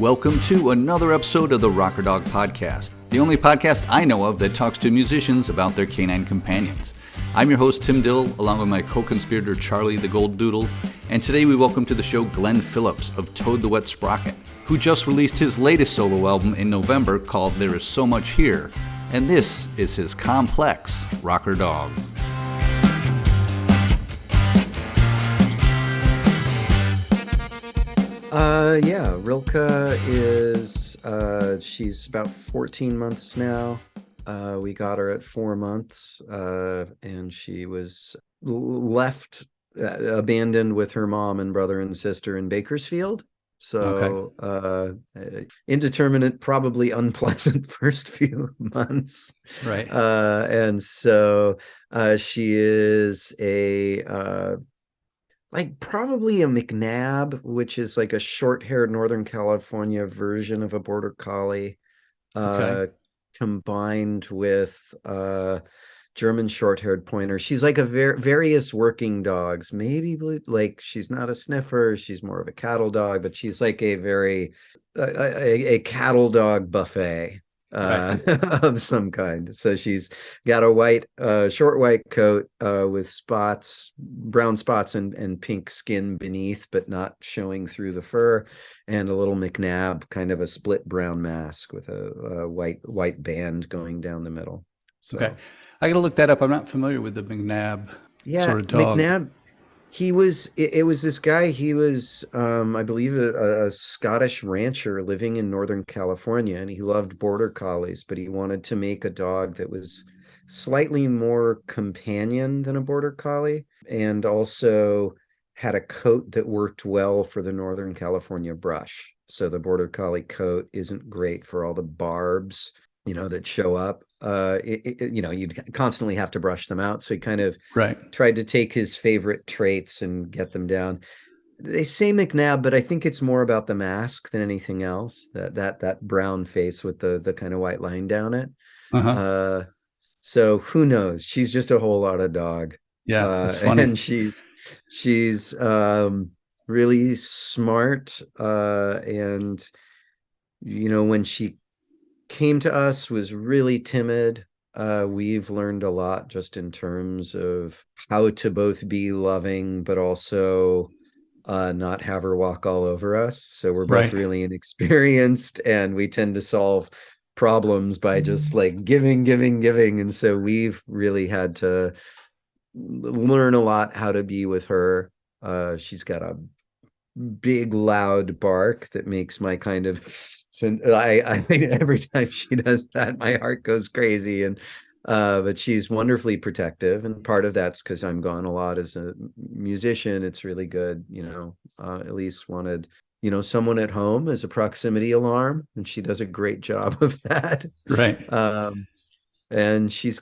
Welcome to another episode of the Rocker Dog Podcast, the only podcast I know of that talks to musicians about their canine companions. I'm your host, Tim Dill, along with my co-conspirator, Charlie the Gold Doodle, and today we welcome to the show Glen Phillips of Toad the Wet Sprocket, who just released his latest solo album in November called There Is So Much Here, and this is his complex rocker dog. Rilke is, she's about 14 months now. We got her at 4 months, and she was left, abandoned with her mom and brother and sister in Bakersfield. So, indeterminate, probably unpleasant first few months. Right. And so, she is probably a McNab, which is like a short-haired Northern California version of a Border Collie, combined with German short-haired pointer. She's like a various working dogs. Maybe like she's not a sniffer. She's more of a cattle dog, but she's like a cattle dog buffet. Of some kind. So she's got a short white coat with spots, brown spots and pink skin beneath, but not showing through the fur, and a little McNab, kind of a split brown mask with a white band going down the middle. So, okay, I got to look that up. I'm not familiar with the McNab sort of dog. McNab. It was this guy. He was, I believe, a Scottish rancher living in Northern California, and he loved Border Collies, but he wanted to make a dog that was slightly more companion than a Border Collie, and also had a coat that worked well for the Northern California brush. So the Border Collie coat isn't great for all the barbs, that show up. You'd constantly have to brush them out. So he kind of tried to take his favorite traits and get them down. They say McNab, but I think it's more about the mask than anything else. That brown face with the kind of white line down it. So who knows? She's just a whole lot of dog. Yeah, that's funny. And she's really smart. And when she came to us, was really timid. We've learned a lot just in terms of how to both be loving but also not have her walk all over us. So we're both really inexperienced, and we tend to solve problems by just like giving. And so we've really had to learn a lot how to be with her. She's got a big loud bark that makes my kind of I every time she does that, my heart goes crazy. And but she's wonderfully protective, and part of that's because I'm gone a lot as a musician. It's really good, Elise wanted someone at home as a proximity alarm, and she does a great job of that. And she's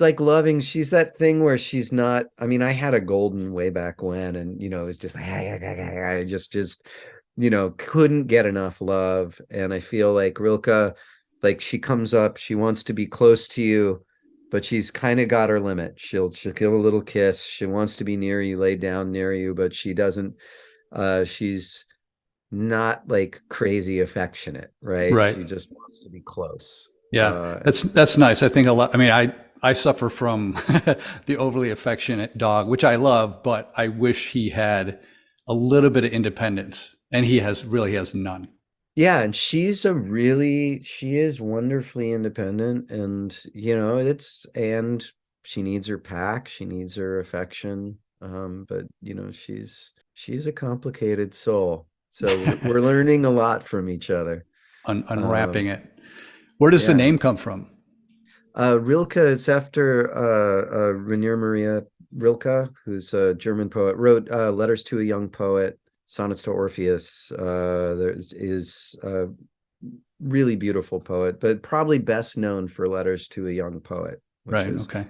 like loving. She's that thing where she's not. I mean, I had a golden way back when, and it was just I just couldn't get enough love. And I feel like Rilke, like she comes up, she wants to be close to you, but she's kind of got her limit. She'll give a little kiss. She wants to be near you, lay down near you, but she doesn't. She's not like crazy affectionate, right? She just wants to be close. Yeah, that's nice. I think a lot. I mean, I suffer from the overly affectionate dog, which I love, but I wish he had a little bit of independence, and he really has none. Yeah, and she is wonderfully independent, and and she needs her pack, she needs her affection, but she's a complicated soul. So we're learning a lot from each other. Unwrapping it. Where does the name come from? Rilke is after Rainer Maria Rilke, who's a German poet, wrote Letters to a Young Poet, Sonnets to Orpheus. There is a really beautiful poet, but probably best known for Letters to a Young Poet, which is a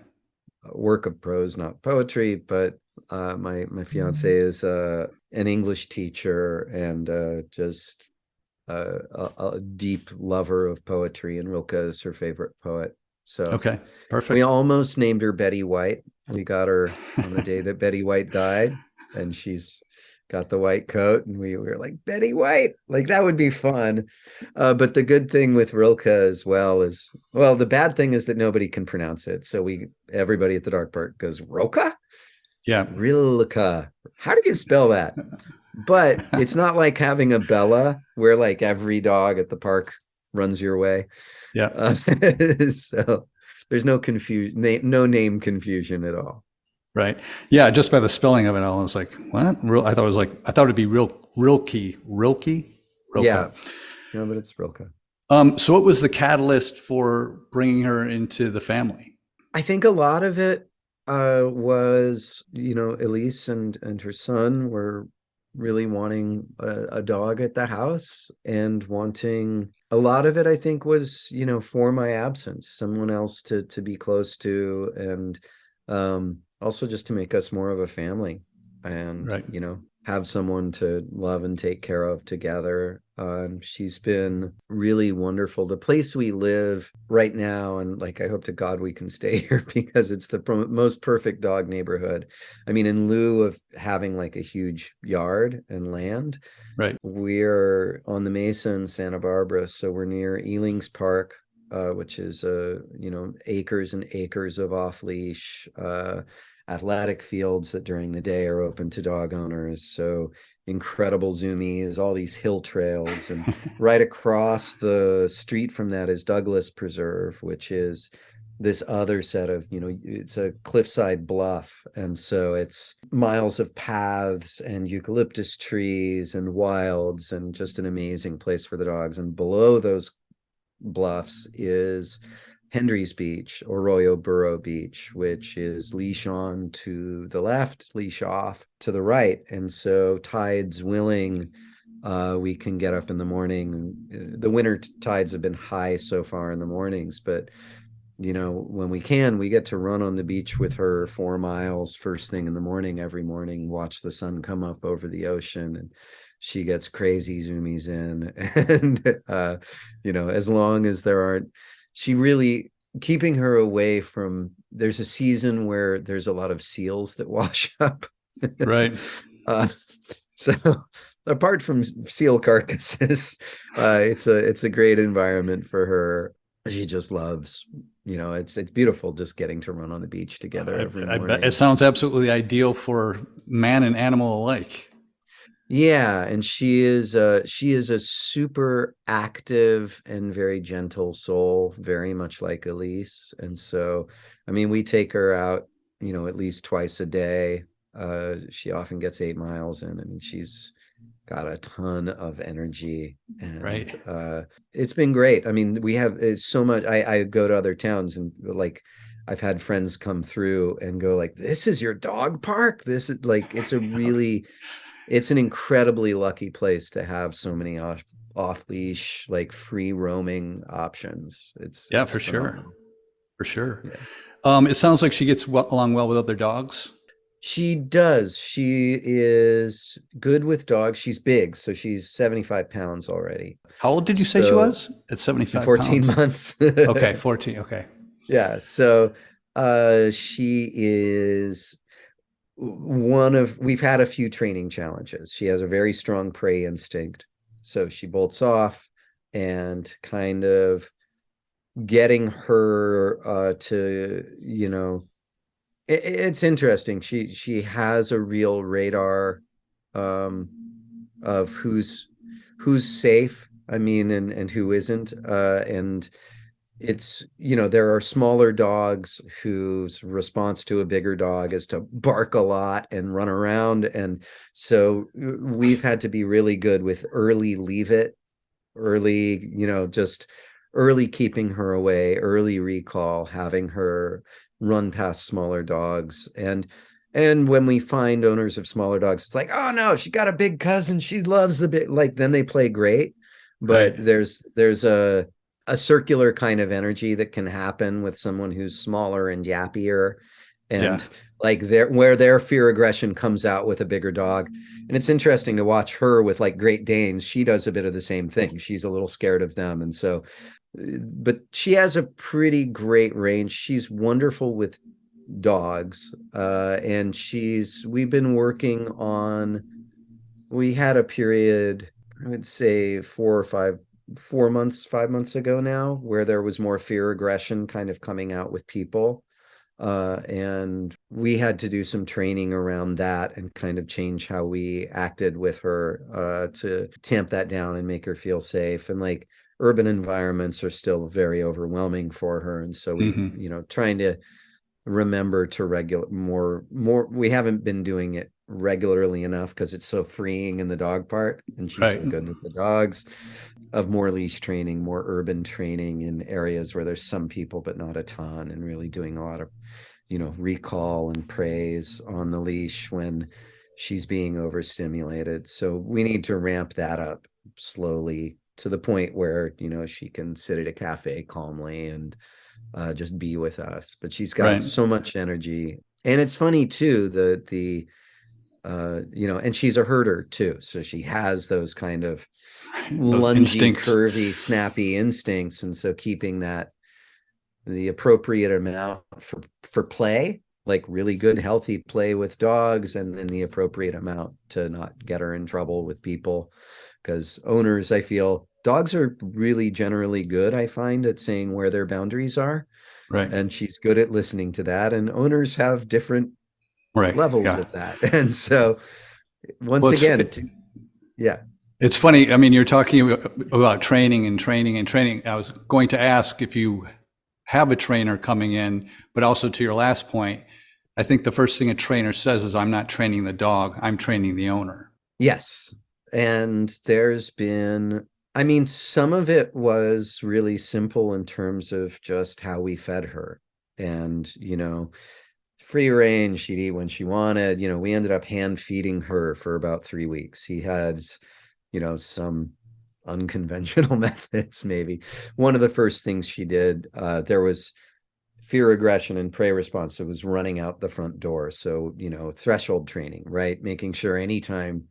work of prose, not poetry. But my fiance is an English teacher and just a deep lover of poetry, and Rilke is her favorite poet. So perfect. We almost named her Betty White. We got her on the day that Betty White died, and she's got the white coat, and we were like, Betty White, like that would be fun. But the good thing with Rilke as well is, well, the bad thing is that nobody can pronounce it. So everybody at the dog park goes, Rilke? Yeah. Rilke. How do you spell that? But it's not like having a Bella where like every dog at the park runs your way. Yeah. So there's no confusion, no name confusion at all. Right. Yeah. Just by the spelling of it, I was like, what? I thought it was like, I thought it'd be Rilke. Rilke? Yeah, Rilke. no, but it's Rilke. So what was the catalyst for bringing her into the family? I think a lot of it was, Elise and her son were really wanting a dog at the house, and wanting a lot of it, I think, was, for my absence, someone else to be close to, and also just to make us more of a family, and, Right. have someone to love and take care of together. She's been really wonderful. The place we live right now, and like I hope to God we can stay here because it's the most perfect dog neighborhood. I mean, in lieu of having like a huge yard and land, Right. we're on the Mesa in Santa Barbara, so we're near Ealing's Park, which is acres and acres of off leash athletic fields that during the day are open to dog owners. So incredible zoomies, all these hill trails, and right across the street from that is Douglas Preserve, which is this other set of, it's a cliffside bluff, and so it's miles of paths and eucalyptus trees and wilds, and just an amazing place for the dogs. And below those bluffs is Hendry's Beach, Arroyo Burro Beach, which is leash on to the left, leash off to the right. And so tides willing, we can get up in the morning. The winter tides have been high so far in the mornings, but when we can, we get to run on the beach with her 4 miles first thing in the morning, every morning, watch the sun come up over the ocean, and she gets crazy zoomies in. And as long as there aren't, she really, keeping her away from, there's a season where there's a lot of seals that wash up. Right. So apart from seal carcasses, it's a great environment for her. She just loves, it's beautiful just getting to run on the beach together every I morning. bet it sounds absolutely ideal for man and animal alike. Yeah, and she is a super active and very gentle soul, very much like Elise. And so, I mean, we take her out, at least twice a day. She often gets 8 miles in. I mean, she's got a ton of energy, and Right. It's been great. I mean, it's so much. I go to other towns, and like I've had friends come through and go like, this is your dog park? This is like, it's an incredibly lucky place to have so many off leash, like free roaming options. It's For phenomenal. sure. For sure. Yeah. It sounds like she gets along well with other dogs. She does. She is good with dogs. She's big, so she's 75 pounds already. How old did you say she was? At 75 14 pounds. months. Okay, 14. Okay. Yeah. So she is we've had a few training challenges. She has a very strong prey instinct. So she bolts off, and kind of getting her to, it's interesting. She has a real radar of who's safe, I mean, and who isn't. And it's, there are smaller dogs whose response to a bigger dog is to bark a lot and run around. And so we've had to be really good with early leave it, early, just early keeping her away, early recall, having her run past smaller dogs. And when we find owners of smaller dogs, it's like, oh no, she got a big cousin, she loves the big, like, then they play great. But Right. there's a circular kind of energy that can happen with someone who's smaller and yappier, and like where their fear aggression comes out with a bigger dog. And it's interesting to watch her with like Great Danes. She does a bit of the same thing. She's a little scared of them. And so, but she has a pretty great range. She's wonderful with dogs. And we've been working on we had a period, I would say 4 months, 5 months ago now, where there was more fear aggression kind of coming out with people. And we had to do some training around that and kind of change how we acted with her to tamp that down and make her feel safe. And like urban environments are still very overwhelming for her. And so Hmm. trying to remember to more we haven't been doing it regularly enough because it's so freeing in the dog park and she's Right. so good with the dogs, of more leash training, more urban training in areas where there's some people but not a ton, and really doing a lot of recall and praise on the leash when she's being overstimulated. So we need to ramp that up slowly to the point where she can sit at a cafe calmly and just be with us. But she's got Right. so much energy. And it's funny too, and she's a herder too. So she has those kind of Those lungy, instincts. curvy, snappy instincts. And so keeping that the appropriate amount for play, like really good, healthy play with dogs, and then the appropriate amount to not get her in trouble with people. Because owners, I feel dogs are really generally good, I find, at saying where their boundaries are, Right. and she's good at listening to that, and owners have different Right. levels Yeah. of that. And so once Well, again, yeah. it's funny. I mean, you're talking about training and training and training. I was going to ask if you have a trainer coming in, but also to your last point, I think the first thing a trainer says is, I'm not training the dog, I'm training the owner. Yes. And there's been, I mean, some of it was really simple in terms of just how we fed her. And, free range, she'd eat when she wanted. We ended up hand feeding her for about 3 weeks. He had, some unconventional methods, maybe. One of the first things she did, there was fear, aggression, and prey response. It was running out the front door. So, threshold training, right? Making sure anytime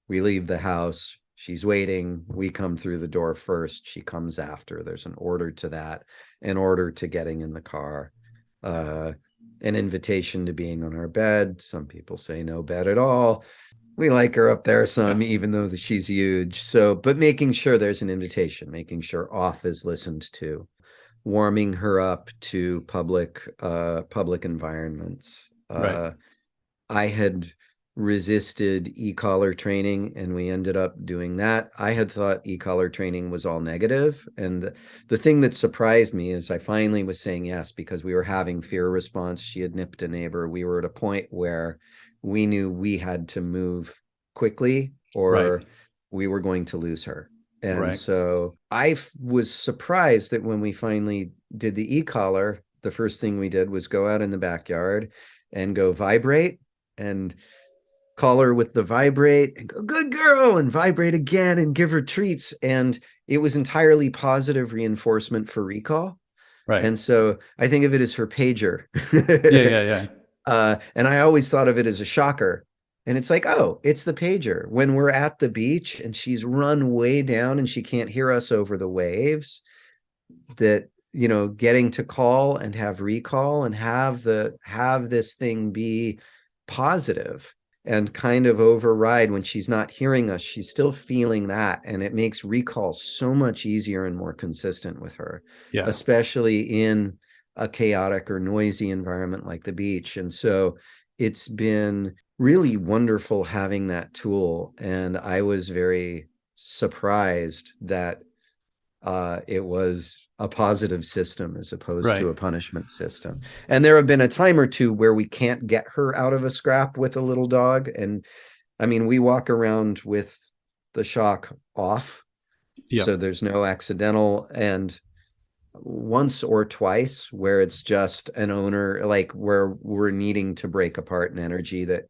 we leave the house, she's waiting, we come through the door first, she comes after. There's an order to that, an order to getting in the car, uh, an invitation to being on our bed. Some people say no bed at all. We like her up there Yeah. some, even though she's huge. So, but making sure there's an invitation, making sure off is listened to, warming her up to public environments. Right. I had resisted e-collar training, and we ended up doing that. I had thought e-collar training was all negative. And the thing that surprised me is I finally was saying yes, because we were having fear response. She had nipped a neighbor. We were at a point where we knew we had to move quickly Right. or we were going to lose her. And Right. so I was surprised that when we finally did the e-collar, the first thing we did was go out in the backyard and go vibrate and call her with the vibrate and go, good girl, and vibrate again and give her treats. And it was entirely positive reinforcement for recall. Right. And so I think of it as her pager. Yeah. Yeah. Yeah. And I always thought of it as a shocker. And it's like, oh, it's the pager. When we're at the beach and she's run way down and she can't hear us over the waves, that getting to call and have recall and have this thing be positive and kind of override when she's not hearing us, she's still feeling that, and it makes recall so much easier and more consistent with her, Yeah. especially in a chaotic or noisy environment like the beach. And so it's been really wonderful having that tool, and I was very surprised that it was a positive system as opposed Right. to a punishment system. And there have been a time or two where we can't get her out of a scrap with a little dog. And I mean, we walk around with the shock off, Yep. so there's no accidental. And once or twice where it's just an owner, like where we're needing to break apart an energy that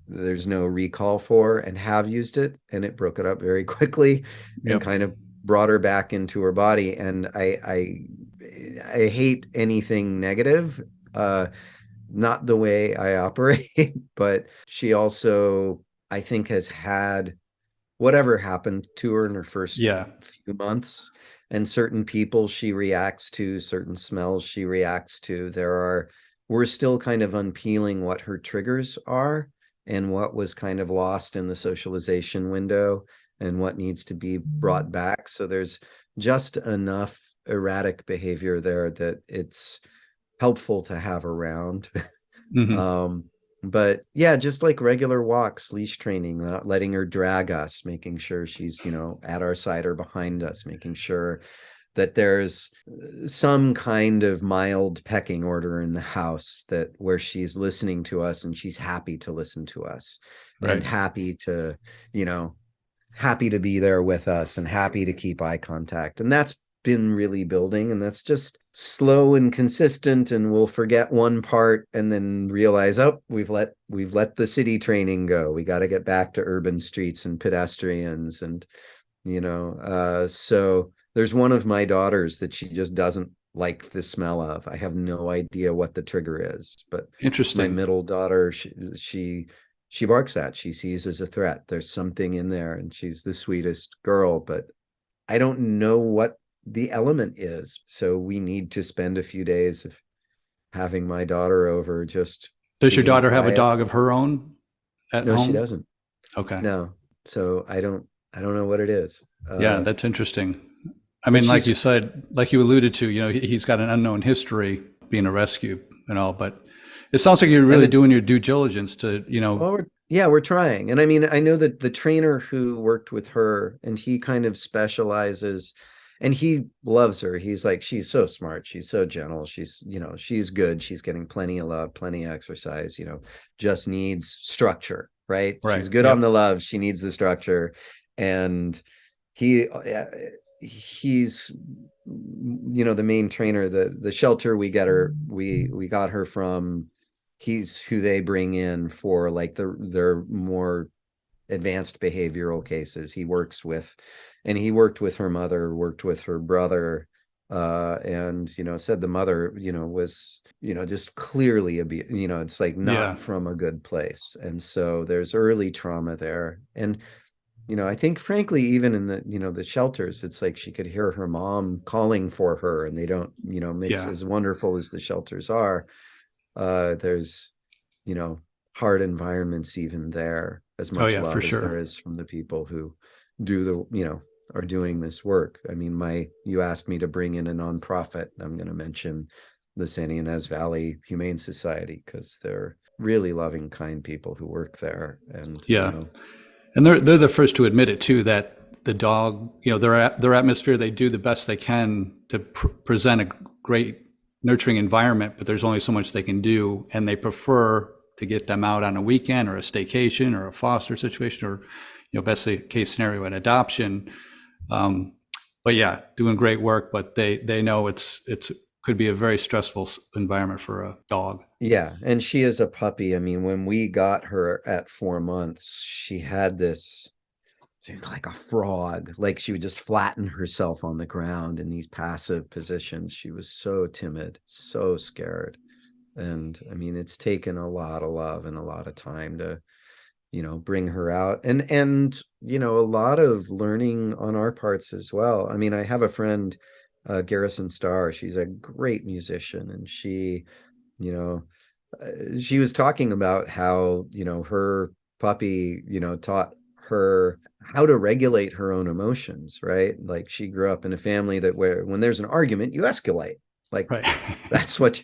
there's no recall for, and have used it, and it broke it up very quickly and Yep. kind of brought her back into her body. And I hate anything negative, not the way I operate. But she also, I think, has had whatever happened to her in her first Yeah. few months, and certain people she reacts to, certain smells she reacts to. We're still kind of unpeeling what her triggers are. and what was kind of lost in the socialization window and what needs to be brought back. So there's just enough erratic behavior there that it's helpful to have around. Hmm. um, but yeah, just like regular walks, leash training, not letting her drag us, making sure she's, at our side or behind us, making sure that there's some kind of mild pecking order in the house, that where she's listening to us and she's happy to listen to us and Right. you know, happy to be there with us and happy to keep eye contact. And that's been really building, and that's just slow and consistent, and we'll forget one part and then realize, oh, we've let the city training go. We got to get back to urban streets and pedestrians. And so there's one of my daughters that she just doesn't like the smell of. I have no idea what the trigger is, but my Interesting. middle daughter, she barks at, she sees as a threat. There's something in there, and she's the sweetest girl, but I don't know what the element is. So we need to spend a few days of having my daughter over, just Does your being daughter have a quiet. dog of her own at No, she home? doesn't. Okay. No. So I don't know what it is. Yeah, that's interesting. I But mean, like she's you said, like you alluded to, he's got an unknown history being a rescue and all, but it sounds like you're and really the doing your due diligence to, well, we're trying. And I mean, I know that the trainer who worked with her, and he kind of specializes, and he loves her. He's like, she's so smart, she's so gentle, she's good, she's getting plenty of love, plenty of exercise, just needs structure, right? right. She's good on the Yep. love, she needs the structure. And he's the main trainer, the shelter we got her from, he's who they bring in for like their more advanced behavioral cases. He worked with her mother, worked with her brother, and said the mother was just clearly it's like Yeah. not from a good place. And so there's early trauma there. And I think frankly, even in the shelters, it's like she could hear her mom calling for her, and they don't, mix, Yeah. as wonderful as the shelters are. There's, you know, hard environments even there, as Oh, much yeah, for love as sure. there is from the people who do are doing this work. I mean, you asked me to bring in a nonprofit. I'm going to mention the San Ynez Valley Humane Society, because they're really loving, kind people who work there. And, Yeah. And they're the first to admit it too, that the dog, their atmosphere, they do the best they can to present a great nurturing environment, but there's only so much they can do, and they prefer to get them out on a weekend or a staycation or a foster situation, or best case scenario, an adoption. Um, but yeah, doing great work, but they know it's could be a very stressful environment for a dog. Yeah, and she is a puppy. I mean, when we got her at 4 months, she had this, like a frog. Like she would just flatten herself on the ground in these passive positions. She was so timid, so scared. And I mean, it's taken a lot of love and a lot of time to, bring her out, and a lot of learning on our parts as well. I mean, I have a friend, Garrison Starr. She's a great musician, and you know she was talking about how her puppy taught her how to regulate her own emotions, right? Like she grew up in a family that where when there's an argument, you escalate. Like Right. that's what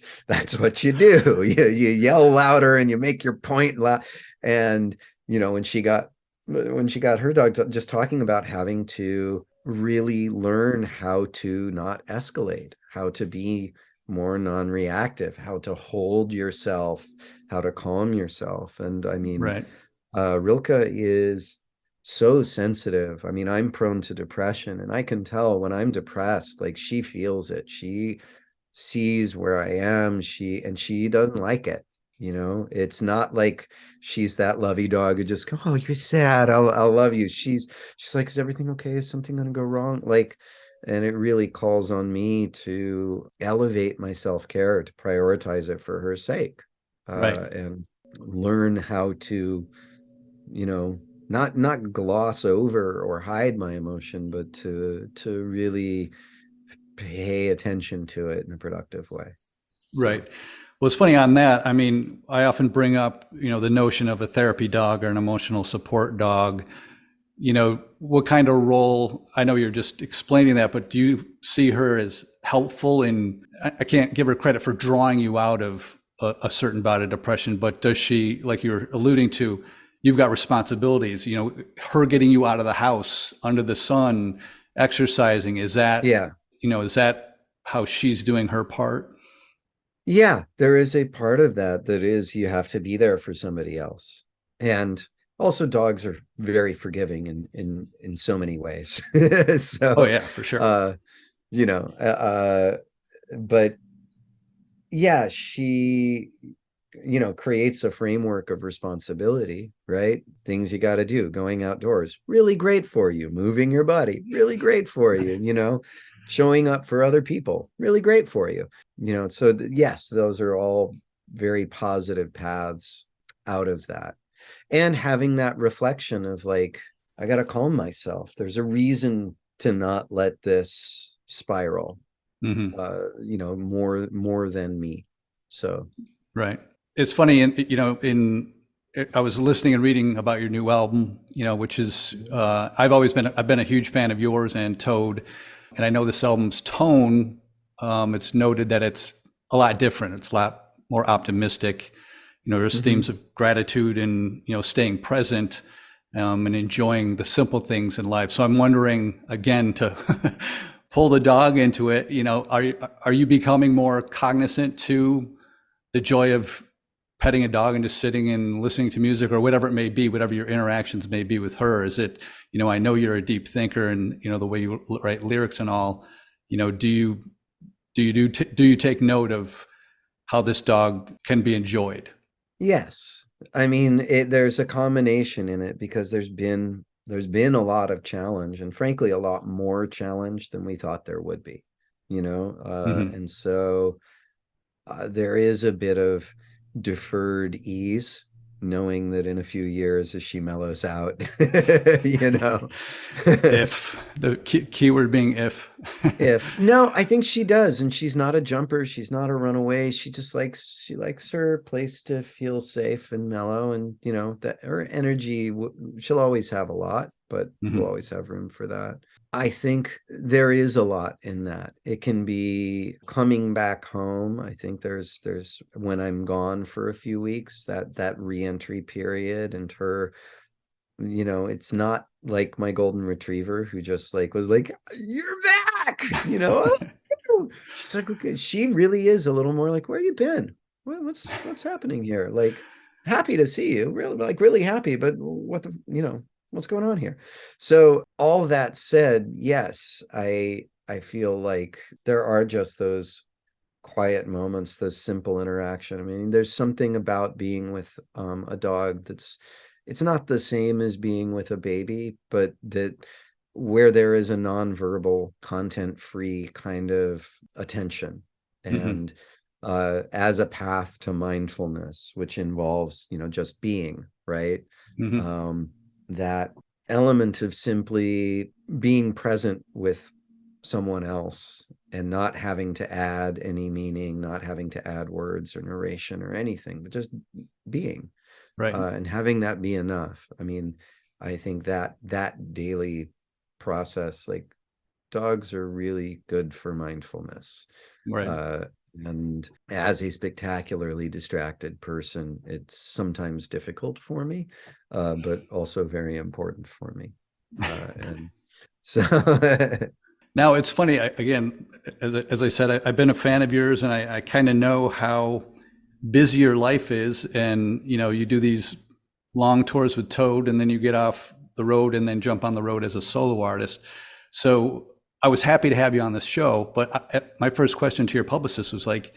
you do. You yell louder and you make your point loud. And when she got her dog, just talking about having to really learn how to not escalate, how to be more non-reactive, how to hold yourself, how to calm yourself. And I mean, Right. Rilke is so sensitive. I mean, I'm prone to depression, and I can tell when I'm depressed, like she feels it. She sees where I am. She doesn't like it. It's not like she's that lovey dog who just go, oh, you're sad, I'll love you. She's like, is everything okay? Is something gonna go wrong? Like, and it really calls on me to elevate my self-care, to prioritize it for her sake, Right. and learn how to, you know, not gloss over or hide my emotion, but to really pay attention to it in a productive way. Right. So Well, it's funny on that. I mean, I often bring up, the notion of a therapy dog or an emotional support dog. What kind of role, I know you're just explaining that, but do you see her as helpful in, I can't give her credit for drawing you out of a certain bout of depression, but does she, like you're alluding to, you've got responsibilities, her getting you out of the house under the sun, exercising, Yeah. is that how she's doing her part? Yeah, there is a part of that that is you have to be there for somebody else. And also dogs are very forgiving in so many ways. Oh So yeah, for sure. uh you know, but yeah, she creates a framework of responsibility, right? Things you got to do, going outdoors, really great for you, moving your body, really great for you, showing up for other people, really great for you. So yes, those are all very positive paths out of that. And having that reflection of like, I got to calm myself. There's a reason to not let this spiral, Hmm. more than me. So Right. It's funny, and I was listening and reading about your new album, which is I've been a huge fan of yours and Toad, and I know this album's tone. It's noted that it's a lot different. It's a lot more optimistic. There's themes mhm. of gratitude and staying present, and enjoying the simple things in life. So I'm wondering again to pull the dog into it. Are you becoming more cognizant to the joy of petting a dog and just sitting and listening to music or whatever it may be, whatever your interactions may be with her? Is it, I know you're a deep thinker and, the way you write lyrics and all, do you take note of how this dog can be enjoyed? Yes. I mean, there's a combination in it because there's been a lot of challenge and frankly a lot more challenge than we thought there would be, Hmm. and so there is a bit of deferred ease, knowing that in a few years as she mellows out, you know. If the keyword being if. If no, I think she does, and she's not a jumper, she's not a runaway. She likes her place to feel safe and mellow, and that her energy, she'll always have a lot, but we'll Hmm. always have room for that. I think there is a lot in that. It can be coming back home. I think there's when I'm gone for a few weeks, that reentry period, and her, it's not like my golden retriever who just like was like, "You're back." She's like, okay. She really is a little more like, "Where you been? What's happening here?" Like, happy to see you, really, like really happy, but what's going on here? So all that said, yes, I feel like there are just those quiet moments, those simple interaction. I mean, there's something about being with a dog that's it's not the same as being with a baby, but that where there is a nonverbal, content-free kind of attention, Hmm. and as a path to mindfulness, which involves, just being, right? Hmm. Um, that element of simply being present with someone else and not having to add any meaning, not having to add words or narration or anything, but just being, Right. and having that be enough. I mean, I think that daily process, like dogs are really good for mindfulness. Right. Uh, and as a spectacularly distracted person, it's sometimes difficult for me, but also very important for me. And so, Now it's funny. Again, as I said, I've been a fan of yours, and I kind of know how busy your life is, and you do these long tours with Toad, and then you get off the road and then jump on the road as a solo artist. So I was happy to have you on this show, but my first question to your publicist was like,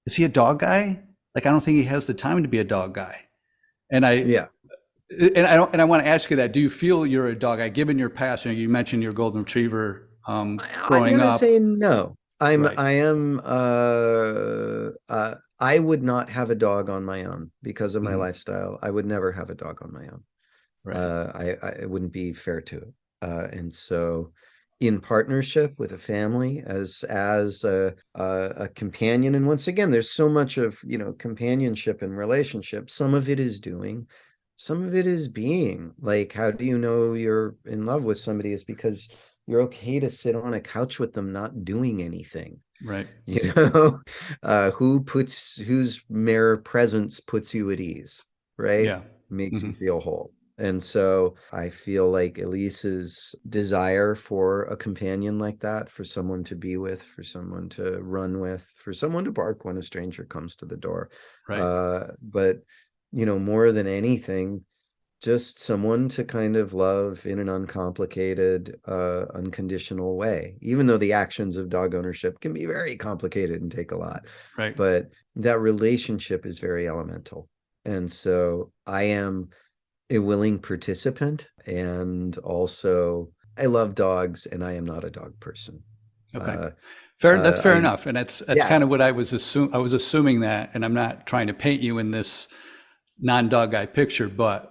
"Is he a dog guy? Like, I don't think he has the time to be a dog guy." And I yeah. and I don't, and I want to ask you that. Do you feel you're a dog guy, given your past? You mentioned your golden retriever I'm growing gonna say up, no. I'm right? I am I would not have a dog on my own because of my Mhm. lifestyle. I would never have a dog on my own. Right. I it wouldn't be fair to it. And so in partnership with a family, as a companion. And once again, there's so much of, companionship and relationship. Some of it is doing, some of it is being. Like, how do you know you're in love with somebody? Is because you're okay to sit on a couch with them not doing anything. Right. Whose mere presence puts you at ease, right? Yeah. Makes you Mm-hmm. feel whole. And so I feel like Elise's desire for a companion like that, for someone to be with, for someone to run with, for someone to bark when a stranger comes to the door. Right. But, more than anything, just someone to kind of love in an uncomplicated, unconditional way, even though the actions of dog ownership can be very complicated and take a lot. Right. But that relationship is very elemental. And so I am a willing participant, and also I love dogs, and I am not a dog person. Okay. That's fair I enough. And that's Yeah, kind of what I was assuming that, and I'm not trying to paint you in this non-dog guy picture, but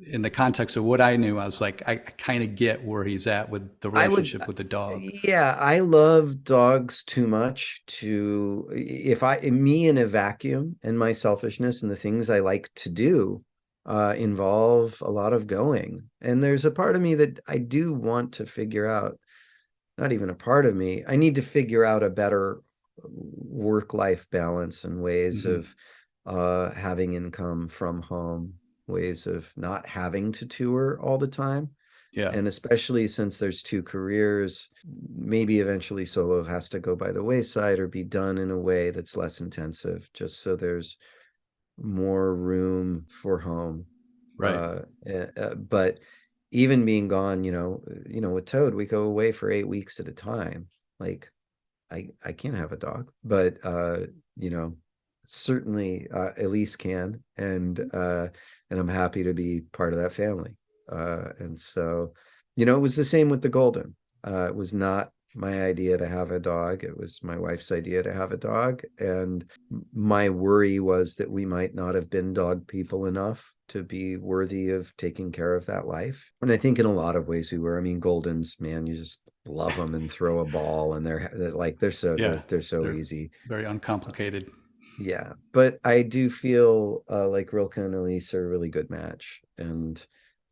in the context of what I knew, I was like, I kind of get where he's at with the I would. relationship with the dog. Yeah, I love dogs too much to, if me in a vacuum, and my selfishness and the things I like to do involve a lot of going. And there's a part of me that I do want to figure out, not even a part of me, I need to figure out a better work-life balance and ways Mm-hmm. of having income from home, ways of not having to tour all the time. Yeah. And especially since there's two careers, maybe eventually solo has to go by the wayside or be done in a way that's less intensive, just so there's more room for home. Right. But even being gone, with Toad, we go away for 8 weeks at a time. Like, I can't have a dog, but certainly Elise can, and I'm happy to be part of that family. And so, it was the same with the Golden. It was not my idea to have a dog. It was my wife's idea to have a dog. And my worry was that we might not have been dog people enough to be worthy of taking care of that life. And I think in a lot of ways we were. I mean, Goldens, man, you just love them and throw a ball, and they're so easy. Very uncomplicated. Yeah, but I do feel like Rilke and Elise are a really good match, and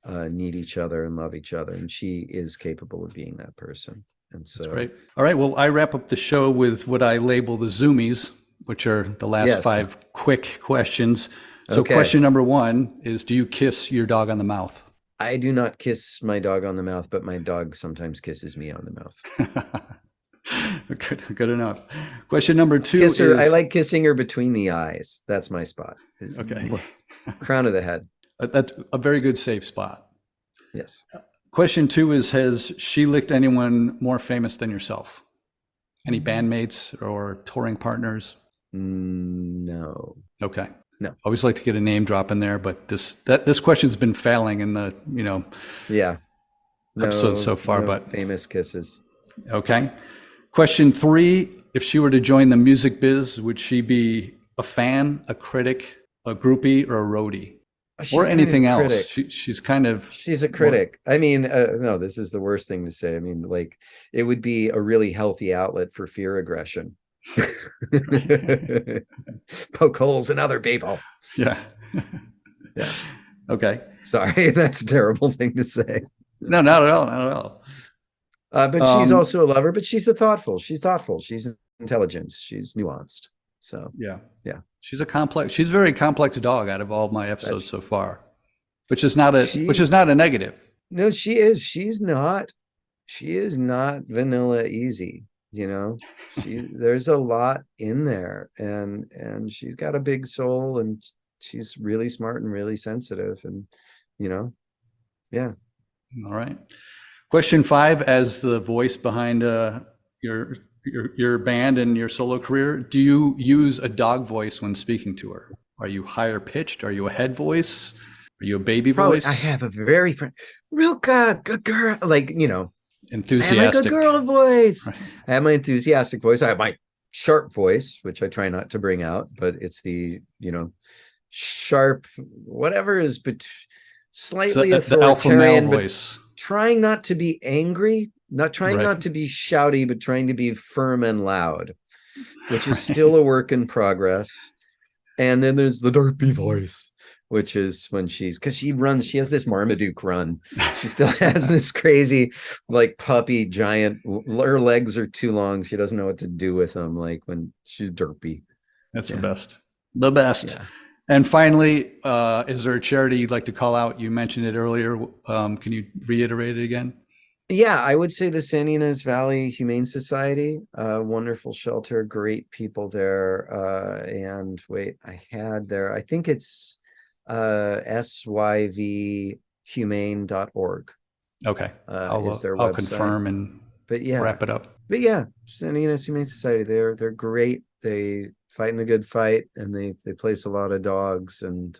need each other and love each other, and she is capable of being that person. And so, that's great. All right, well, I wrap up the show with what I label the zoomies, which are the last 5 quick questions. So question number 1 is, do you kiss your dog on the mouth? I do not kiss my dog on the mouth, but my dog sometimes kisses me on the mouth. Good enough. Question number 2 is, I like kissing her between the eyes. That's my spot. Okay. Crown of the head. That's a very good safe spot. Yes. Question 2 is, has she licked anyone more famous than yourself? Any bandmates or touring partners? No. Okay. No. Always like to get a name drop in there, but this question's been failing in the episodes so far. But famous kisses. Okay. Question 3: if she were to join the music biz, would she be a fan, a critic, a groupie, or a roadie? Or anything else? She's a critic. I mean, no, this is the worst thing to say. I mean, like, it would be a really healthy outlet for fear aggression. Poke holes in other people. Yeah. Yeah. Okay. Sorry, that's a terrible thing to say. No, not at all. Not at all. But she's also a lover, but she's thoughtful. She's intelligent. She's nuanced. So yeah. She's a very complex dog out of all my episodes so far, which is not a negative. No, she is. She is not vanilla easy. There's a lot in there, and she's got a big soul, and she's really smart and really sensitive, and yeah. All right. Question 5: as the voice behind your band and your solo career, do you use a dog voice when speaking to her? Are you higher pitched? Are you a head voice? Are you a baby voice? I have a very real good girl, enthusiastic. I have a good girl voice. Right. I have my enthusiastic voice. I have my sharp voice, which I try not to bring out, but it's the sharp, whatever is slightly authoritarian, the alpha male voice. Trying not to be angry not trying Right. not to be shouty, but trying to be firm and loud, which is still a work in progress. And then there's the derpy voice, which is when because she has this Marmaduke run. She still has this crazy, like puppy giant, her legs are too long. She doesn't know what to do with them. Like when she's derpy. That's Yeah. the best. The best. Yeah. And finally, is there a charity you'd like to call out? You mentioned it earlier. Can you reiterate it again? Yeah, I would say the San Ynez Valley Humane Society, wonderful shelter, great people there. And wait, I think it's syvhumane.org Okay. is their I'll website. confirm and But yeah, wrap it up. But yeah, San Ynez Humane Society, they're great. They fight in the good fight, and they place a lot of dogs and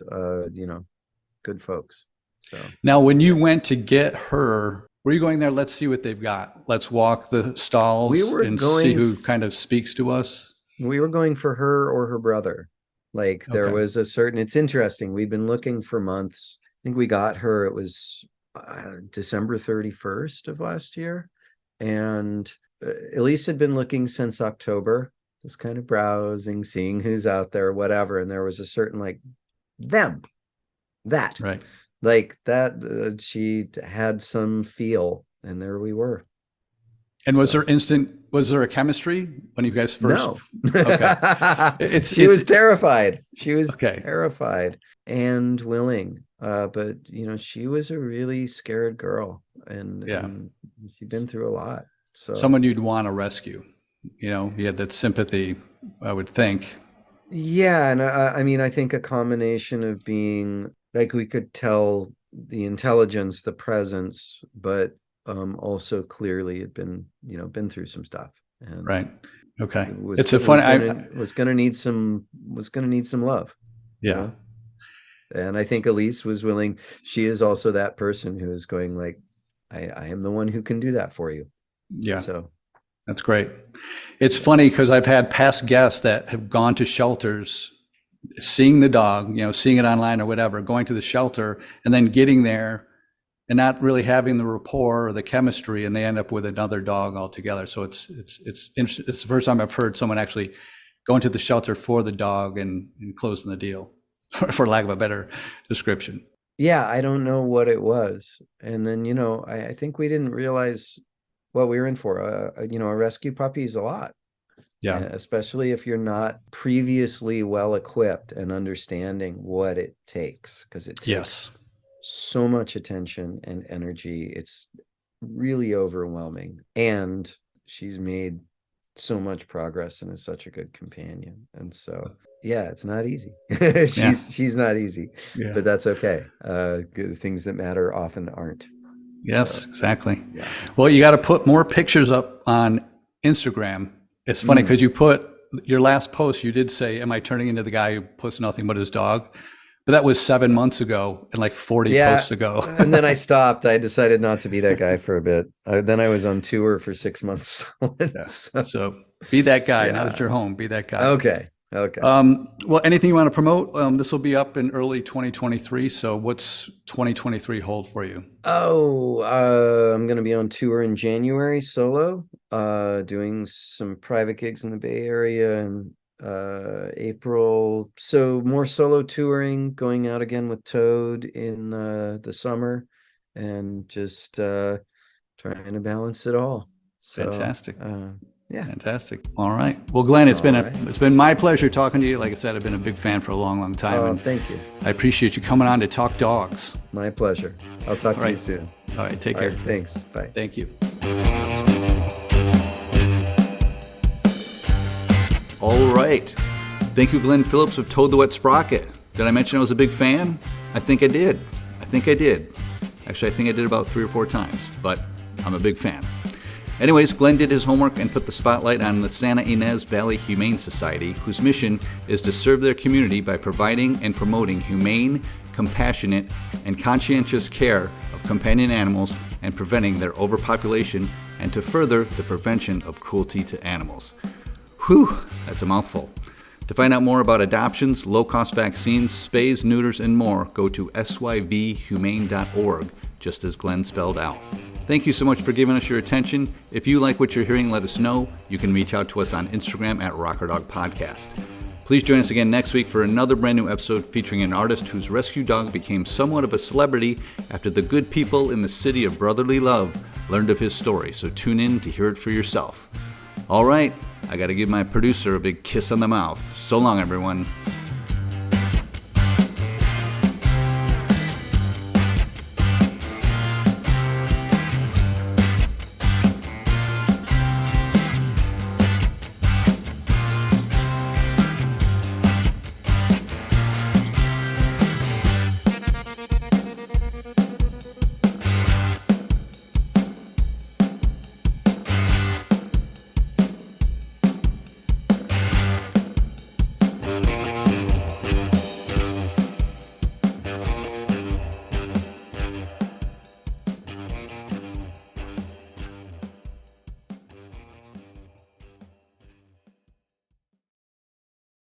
good folks. So now, when you went to get her, were you going there? Let's see what they've got. Let's walk the stalls and see who kind of speaks to us. We were going for her or her brother. Like there was a certain. It's interesting. We've been looking for months. I think we got her. It was December 31st of last year, and Elise had been looking since October, just kind of browsing, seeing who's out there, whatever. And there was a certain like that she had some feel, and there we were. And was there a chemistry when you guys first? No. Okay. She was terrified. She was terrified and willing. But she was a really scared girl, and she'd been through a lot. So someone you'd want to rescue. You had that sympathy, I would think. Yeah, and I think a combination of being like, we could tell the intelligence, the presence, but also clearly had been through some stuff. And right. Okay. Was going to need some love. Yeah. And I think Elise was willing. She is also that person who is going like, I am the one who can do that for you. Yeah. So that's great. It's funny because I've had past guests that have gone to shelters, seeing the dog, seeing it online or whatever, going to the shelter and then getting there and not really having the rapport or the chemistry, and they end up with another dog altogether. So it's interesting. It's the first time I've heard someone actually going to the shelter for the dog and closing the deal, for lack of a better description. Yeah, I don't know what it was. And then, I think we didn't realize what we were in for. A rescue puppy is a lot. Yeah. Especially if you're not previously well equipped and understanding what it takes, because it takes so much attention and energy. It's really overwhelming. And she's made so much progress and is such a good companion. And so, yeah, it's not easy. She's not easy, but that's okay. Things that matter often aren't. Yes, exactly. Yeah. Well, you got to put more pictures up on Instagram. It's funny because you put your last post, you did say, am I turning into the guy who posts nothing but his dog? But that was 7 months ago and like 40 posts ago. And then I stopped. I decided not to be that guy for a bit. Then I was on tour for 6 months. So be that guy. Now that you're home, be that guy. Okay. Well, anything you want to promote? This will be up in early 2023. So what's 2023 hold for you? I'm going to be on tour in January solo, doing some private gigs in the Bay Area, and April. So more solo touring, going out again with Toad in the summer, and just trying to balance it all. So, fantastic. Yeah. Fantastic. All right. Well, Glenn, it's been my pleasure talking to you. Like I said, I've been a big fan for a long, long time. Oh, thank you. I appreciate you coming on to talk dogs. My pleasure. I'll talk to you soon. All right. Take care. Right, thanks. Bye. Thank you. All right. Thank you, Glen Phillips of Toad the Wet Sprocket. Did I mention I was a big fan? I think I did. Actually, I think I did about 3 or 4 times, but I'm a big fan. Anyways, Glen did his homework and put the spotlight on the San Ynez Valley Humane Society, whose mission is to serve their community by providing and promoting humane, compassionate, and conscientious care of companion animals and preventing their overpopulation, and to further the prevention of cruelty to animals. Whew, that's a mouthful. To find out more about adoptions, low-cost vaccines, spays, neuters, and more, go to syvhumane.org, just as Glen spelled out. Thank you so much for giving us your attention. If you like what you're hearing, let us know. You can reach out to us on Instagram at Rocker Dog Podcast. Please join us again next week for another brand new episode featuring an artist whose rescue dog became somewhat of a celebrity after the good people in the city of brotherly love learned of his story. So tune in to hear it for yourself. All right, I got to give my producer a big kiss on the mouth. So long, everyone.